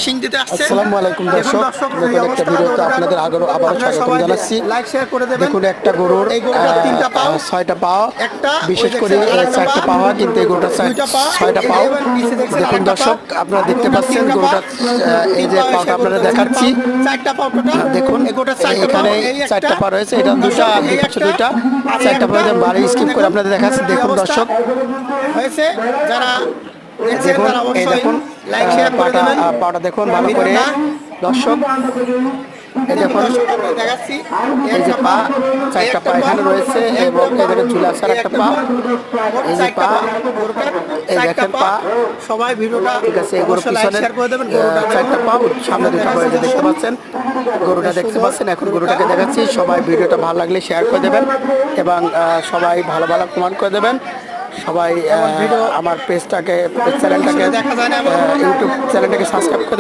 শিং দিতে আসছে। আসসালামু আলাইকুম দর্শক, নতুন একটা ভিডিওতে আপনাদের আবারও স্বাগত জানাচ্ছি। লাইক শেয়ার করে দেবেন। দেখুন একটা গরুর এই গরুটার 3টা পাও, 6টা পাও, একটা বিশেষ করে 4টা পাও হয়, কিন্তু এই গরুটার 6টা পাও। দেখুন দর্শক, আপনারা দেখতে পাচ্ছেন গরুটার এই যে পাওটা আপনারা দেখাচ্ছি। 4টা পাও টোটাল। দেখুন এখানে 4টা পা রয়েছে, এটা দুটা আর দুইটা 4টা পা বাড়ি স্কিপ করে আপনাদের দেখাচ্ছি। দেখুন দর্শক হয়েছে, যারা দেখুন এই দেখুন লাইক শেয়ার করে দেবেন। পাটা দেখুন ভালো করে দর্শক। এই দেখুন দেখাচ্ছি এই যে পা, 4টা পা এখানে রয়েছে এবং এখানে ঝুলে আসার একটা পা। এই যে পা, এই দেখেন পা। সবাই ভিডিওটা ঠিক আছে, এই গরুর অবশ্যই লাইক পিছনে শেয়ার করে দেবেন। 4টা পা, সামনে দুটো পা যে দেখতে পাচ্ছেন, গরুটা দেখতে পাচ্ছেন। এখন গরুটাকে দেখাচ্ছি। সবাই ভিডিওটা ভালো লাগলে শেয়ার করে দেবেন এবং সবাই ভালো ভালো কমেন্ট করে দেবেন। সবাই আমার চ্যানেলটাকে ইউটিউব চ্যানেলটাকে সাবস্ক্রাইব করে দেবেন।